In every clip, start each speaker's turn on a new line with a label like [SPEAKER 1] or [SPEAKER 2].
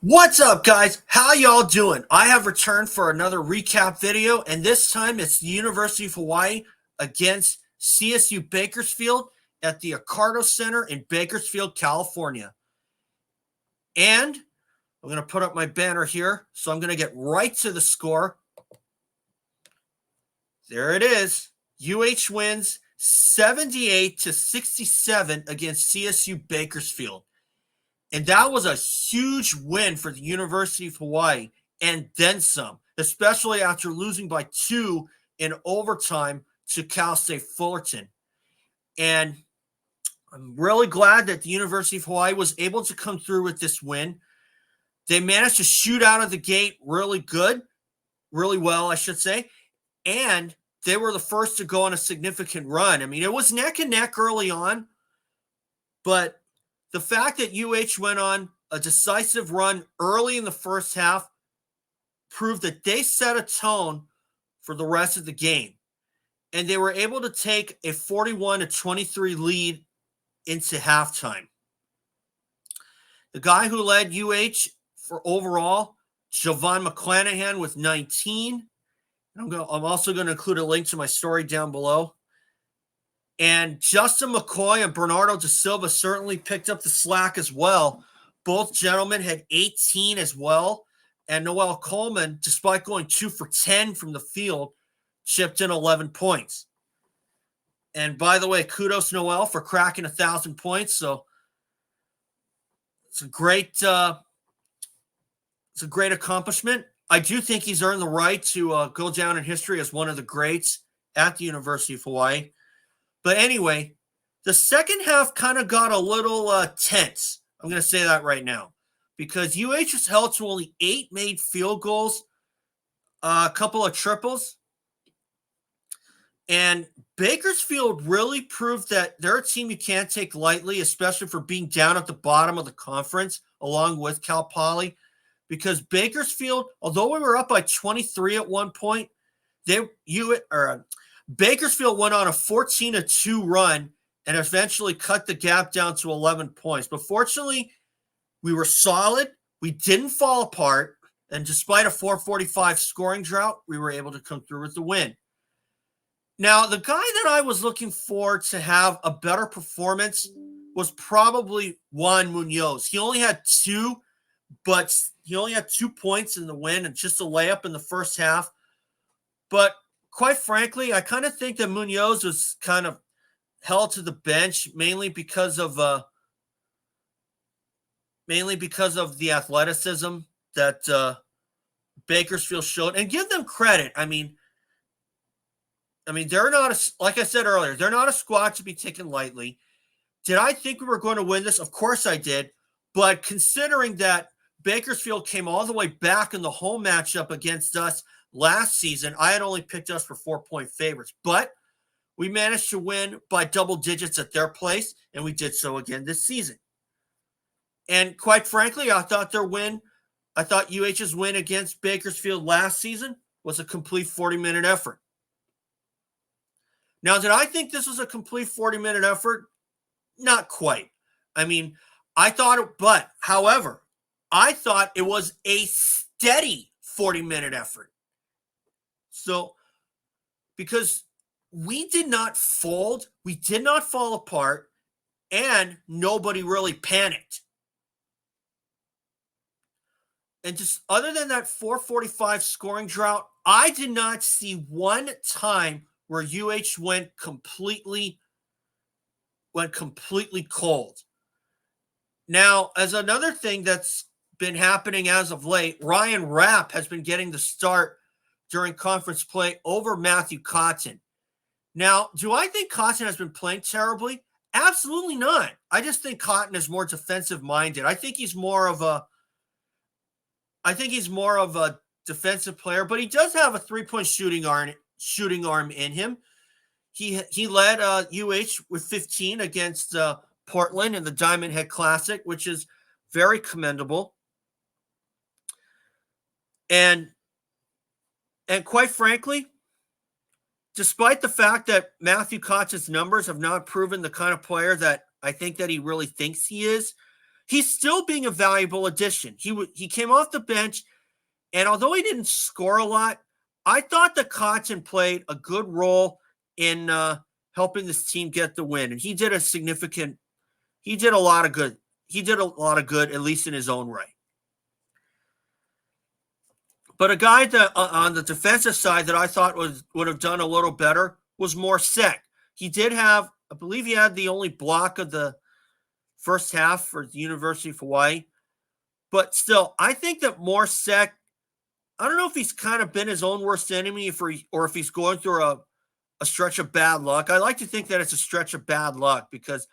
[SPEAKER 1] What's up, guys? How y'all doing? I have returned for another recap video, and this time it's the University of Hawaii against CSU Bakersfield at the Icardo Center in Bakersfield, California. And I'm going to put up my banner here, so I'm going to get right to the score. There it is. UH wins 78-67 against CSU Bakersfield. And that was a huge win for the University of Hawaii, and then some, especially after losing by 2 in overtime to Cal State Fullerton. And I'm really glad that the University of Hawaii was able to come through with this win. They managed to shoot out of the gate really well, I should say. And they were the first to go on a significant run. I mean, it was neck and neck early on, but the fact that UH went on a decisive run early in the first half proved that they set a tone for the rest of the game. And they were able to take a 41-23 lead into halftime. The guy who led UH for overall, JoVon McClanahan, with 19. I'm also going to include a link to my story down below. And Justin McKoy and Bernardo de Silva certainly picked up the slack as well. Both gentlemen had 18 as well. And Noel Coleman, despite going 2 for 10 from the field, chipped in 11 points. And by the way, kudos Noel for cracking 1,000 points. So it's a great accomplishment. I do think he's earned the right to go down in history as one of the greats at the University of Hawaii. But anyway, the second half kind of got a little tense. I'm going to say that right now, because UH was held to only 8 made field goals, a couple of triples. And Bakersfield really proved that they're a team you can't take lightly, especially for being down at the bottom of the conference, along with Cal Poly. Because Bakersfield, although we were up by 23 at one point, Bakersfield went on a 14-2 run and eventually cut the gap down to 11 points. But fortunately, we were solid. We didn't fall apart. And despite a 445 scoring drought, we were able to come through with the win. Now, the guy that I was looking for to have a better performance was probably Juan Munoz. He only had 2 points in the win and just a layup in the first half. But quite frankly, I kind of think that Munoz was kind of held to the bench mainly because of the athleticism that Bakersfield showed. And give them credit. I mean, they're not like I said earlier, they're not a squad to be taken lightly. Did I think we were going to win this? Of course I did. But considering that Bakersfield came all the way back in the home matchup against us last season, I had only picked us for 4-point favorites, but we managed to win by double digits at their place, and we did so again this season. And quite frankly, I thought UH's win against Bakersfield last season was a complete 40-minute effort. Now, did I think this was a complete 40-minute effort? Not quite. However, I thought it was a steady 40-minute effort. So, because we did not fold, we did not fall apart, and nobody really panicked. And just other than that 445 scoring drought, I did not see one time where UH went completely cold. Now, as another thing that's been happening as of late, Ryan Rapp has been getting the start during conference play over Matthew Cotton. Now, do I think Cotton has been playing terribly? Absolutely not. I just think Cotton is more defensive minded. I think he's more of a defensive player, but he does have a 3-point shooting arm in him. He led UH with 15 against Portland in the Diamond Head Classic, which is very commendable. And quite frankly, despite the fact that Matthew Cotton's numbers have not proven the kind of player that I think that he really thinks he is, he's still being a valuable addition. He came off the bench, and although he didn't score a lot, I thought that Cotton played a good role in helping this team get the win, and he did a lot of good. He did a lot of good, at least in his own right. But a guy that on the defensive side that I thought would have done a little better was Morsek. He did have, I believe he had the only block of the first half for the University of Hawaii. But still, I think that Morsek, I don't know if he's kind of been his own worst enemy or if he's going through a stretch of bad luck. I like to think that it's a stretch of bad luck because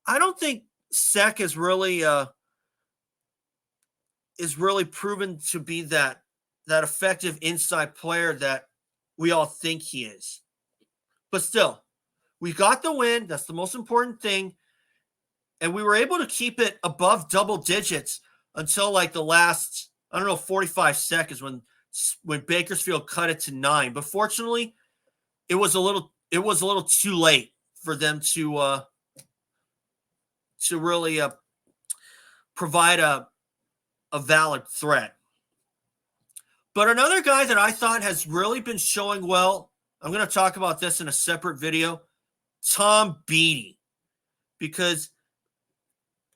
[SPEAKER 1] I don't think Sek is really proven to be that effective inside player that we all think he is. But still, we got the win. That's the most important thing. And we were able to keep it above double digits until like the last, 45 seconds when Bakersfield cut it to 9. But fortunately, it was a little too late for them to really provide a valid threat. But another guy that I thought has really been showing well, I'm going to talk about this in a separate video, Tom Beattie. Because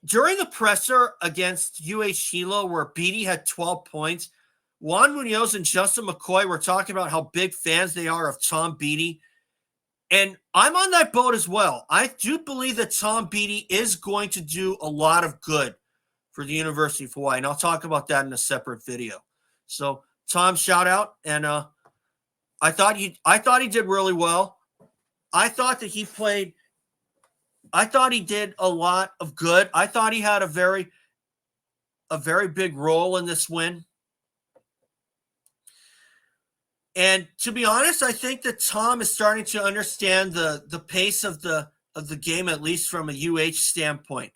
[SPEAKER 1] during the presser against Hilo, where Beattie had 12 points, Juan Munoz and Justin McKoy were talking about how big fans they are of Tom Beattie. And I'm on that boat as well. I do believe that Tom Beattie is going to do a lot of good for the University of Hawaii. And I'll talk about that in a separate video. So Tom, shout out. And I thought he did really well. I thought he did a lot of good. I thought he had a very big role in this win. And to be honest, I think that Tom is starting to understand the pace of the game, at least from a UH standpoint.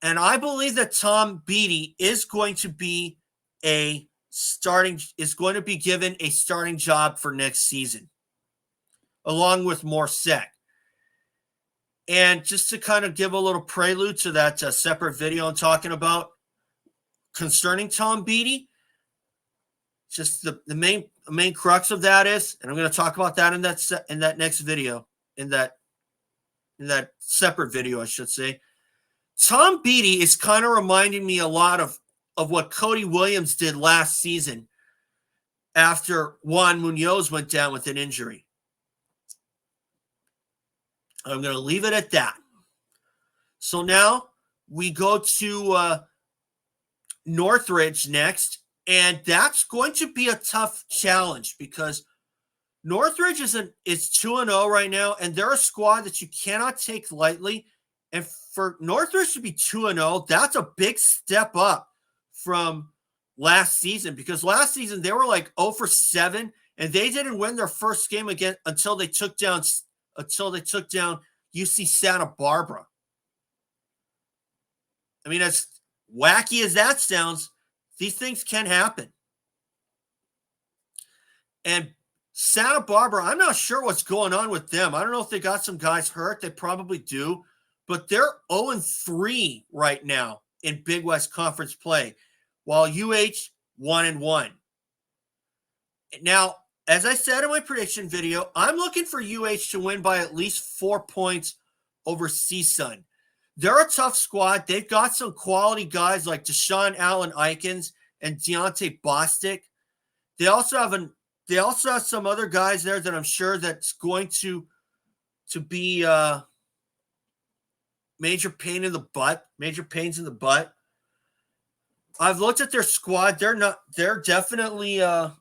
[SPEAKER 1] And I believe that Tom Beattie is going to be given a starting job for next season, along with Morsek. And just to kind of give a little prelude to that separate video I'm talking about concerning Tom Beattie, just the main crux of that is, and I'm going to talk about that in that next video, in that separate video, I should say. Tom Beattie is kind of reminding me a lot of what Cody Williams did last season after Juan Munoz went down with an injury. I'm going to leave it at that. So now we go to Northridge next, and that's going to be a tough challenge because Northridge is 2-0 right now, and they're a squad that you cannot take lightly. And for Northridge to be 2-0, that's a big step up from last season, because last season they were like 0-7, and they didn't win their first game again until they took down UC Santa Barbara. I mean, as wacky as that sounds, these things can happen. And Santa Barbara, I'm not sure what's going on with them. I don't know if they got some guys hurt. They probably do. But they're 0-3 right now in Big West Conference play, while UH 1-1. Now, as I said in my prediction video, I'm looking for UH to win by at least 4 points over CSUN. They're a tough squad. They've got some quality guys like Deshaun Allen Eikens and Deontay Bostic. They also have some other guys there that I'm sure that's going to be major pains in the butt. I've looked at their squad. They're definitely a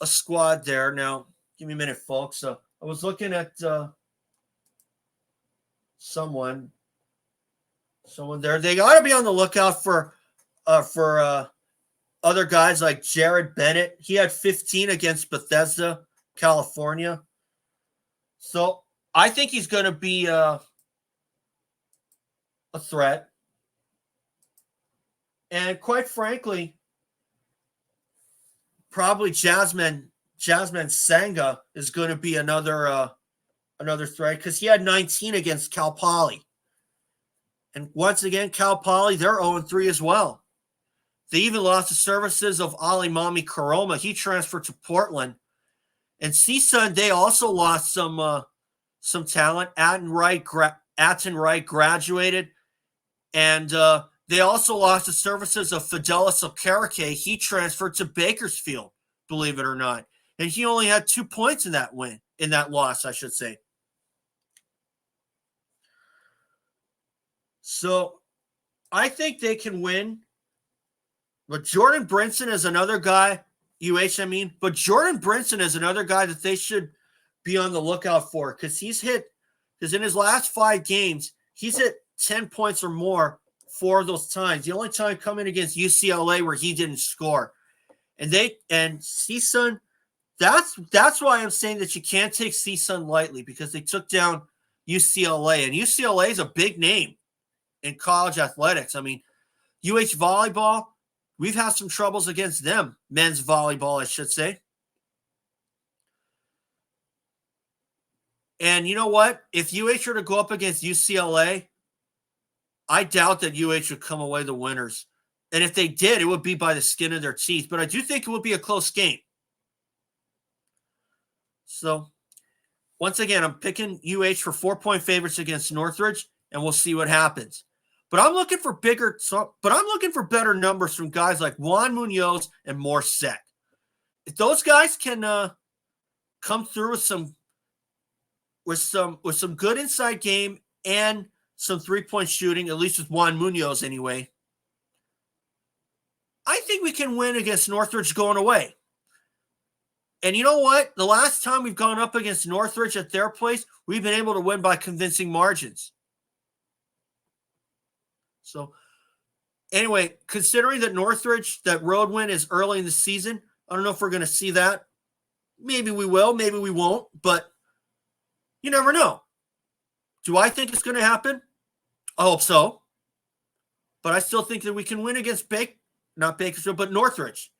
[SPEAKER 1] squad there. Now, give me a minute, folks. So I was looking at someone there. They got to be on the lookout for other guys like Jared Bennett. He had 15 against Bethesda, California. So I think he's going to be a threat. And quite frankly, probably Jasmine Sanga is going to be another threat because he had 19 against Cal Poly. And once again, Cal Poly, they're 0-3 as well. They even lost the services of Ali Mami Karoma. He transferred to Portland. And CSUN, they also lost some talent. Atten Wright graduated. And they also lost the services of Fidelis Okereke. He transferred to Bakersfield, believe it or not. And he only had 2 points in that win, in that loss, I should say. So I think they can win. But Jordan Brinson is another guy, but Jordan Brinson is another guy that they should be on the lookout for because in his last 5 games, he's hit 10 points or more 4 of those times. The only time coming against UCLA where he didn't score. And CSUN, that's why I'm saying that you can't take CSUN lightly because they took down UCLA. And UCLA is a big name in college athletics. I mean, UH volleyball, we've had some troubles against them. Men's volleyball, I should say. And you know what? If UH were to go up against UCLA, I doubt that UH would come away the winners. And if they did, it would be by the skin of their teeth. But I do think it would be a close game. So, once again, I'm picking UH for 4-point favorites against Northridge, and we'll see what happens. But I'm looking for better numbers from guys like Juan Munoz and Morset. If those guys can come through with some good inside game and some 3-point shooting, at least with Juan Munoz anyway, I think we can win against Northridge going away. And you know what? The last time we've gone up against Northridge at their place, we've been able to win by convincing margins. So, anyway, considering that Northridge, that road win is early in the season, I don't know if we're going to see that. Maybe we will, maybe we won't, but you never know. Do I think it's going to happen? I hope so. But I still think that we can win against not Bakersfield, but Northridge.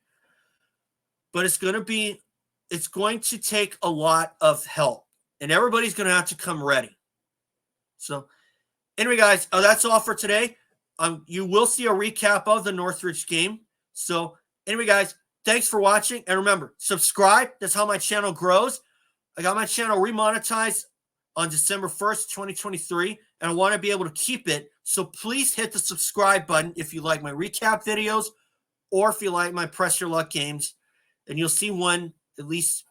[SPEAKER 1] But it's going to take a lot of help. And everybody's going to have to come ready. So, anyway, guys, that's all for today. You will see a recap of the Northridge game. So, anyway, guys, thanks for watching. And remember, subscribe. That's how my channel grows. I got my channel remonetized on December 1st, 2023, and I want to be able to keep it. So please hit the subscribe button if you like my recap videos or if you like my Press Your Luck games. And you'll see one at least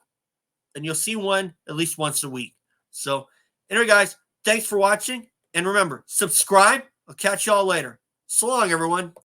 [SPEAKER 1] once a week. So, anyway, guys, thanks for watching. And remember, subscribe. I'll catch y'all later. So long, everyone.